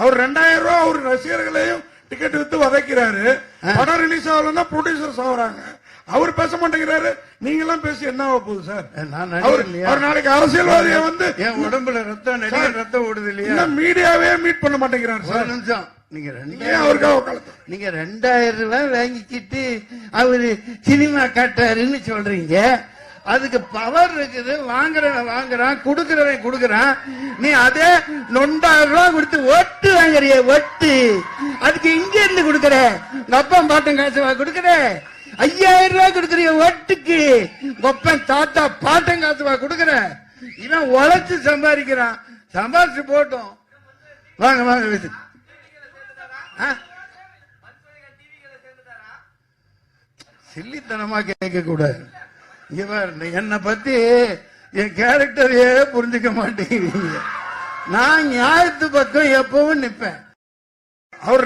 அவர் 2000 ரூபாய் அவர் ரசிகர்களையும் ticket with வதைக்கிறாரு. படம் release ஆகலன்னா producers ஆகுறாங்க. அவர் பேச மாட்டேங்கிறாரு. நீங்க எல்லாம் பேசி என்ன ஆக போகுது சார்? அவர் நாளைக்கு அரசியல்வாதியை வந்து என் உடம்புல ரத்தம் ஓடுது இல்லையா? மீடியாவே மீட் பண்ண மாட்டேங்கிறாரு சார். நிமிஷம், நீங்க நீங்க 2000 ரூபாய் வாங்கிக்கிட்டு அவரு சினிமா காட்டாருன்னு சொல்றீங்க. அதுக்கு பவர் இருக்குது. வாங்குறவன் வாங்குறான், குடுக்கிறவன் குடுக்கறான். நீ அதே 9,000 ரூபாய் கொடுத்து ஒட்டு வாங்குறிய, ஒட்டு. அதுக்கு இங்க இருந்து குடுக்கற அப்பன் பாட்டம் காசு கொடுக்கற. 5000 ரூபாய் கொடுக்கறிய ஒட்டுக்கு ஒப்பன் தாத்தா பாட்டம் காசு கொடுக்கற. இவன் உழைச்சு சம்பாதிக்கிறான். சம்பாதிச்சு போட்டோம். வாங்க வாங்க. சில்லித்தனமா கேட்க கூடாது. இங்க பாரு, என்னை பத்தி என் கேரக்டரையே புரிஞ்சுக்க மாட்டேங்கிறீங்க. நான் நியாயத்து பக்கம் எப்பவும் நிப்பேன். அவர்